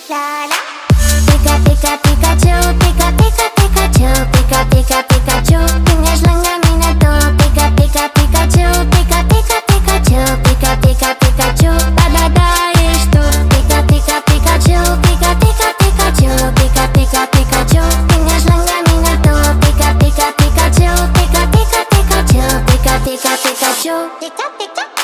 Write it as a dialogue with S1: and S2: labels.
S1: La la. Pika pika Pikachu, pika pika Pikachu, pika pika Pikachu. Când ești lângă mine tu, pika pika Pikachu, pika pika Pikachu, pika pika Pikachu. Da da da ești tu, pika pika Pikachu, pika pika Pikachu, pika pika Pikachu. Când ești lângă mine tu, pika pika Pikachu, pika pika Pikachu, pika pika Pikachu, pika pika.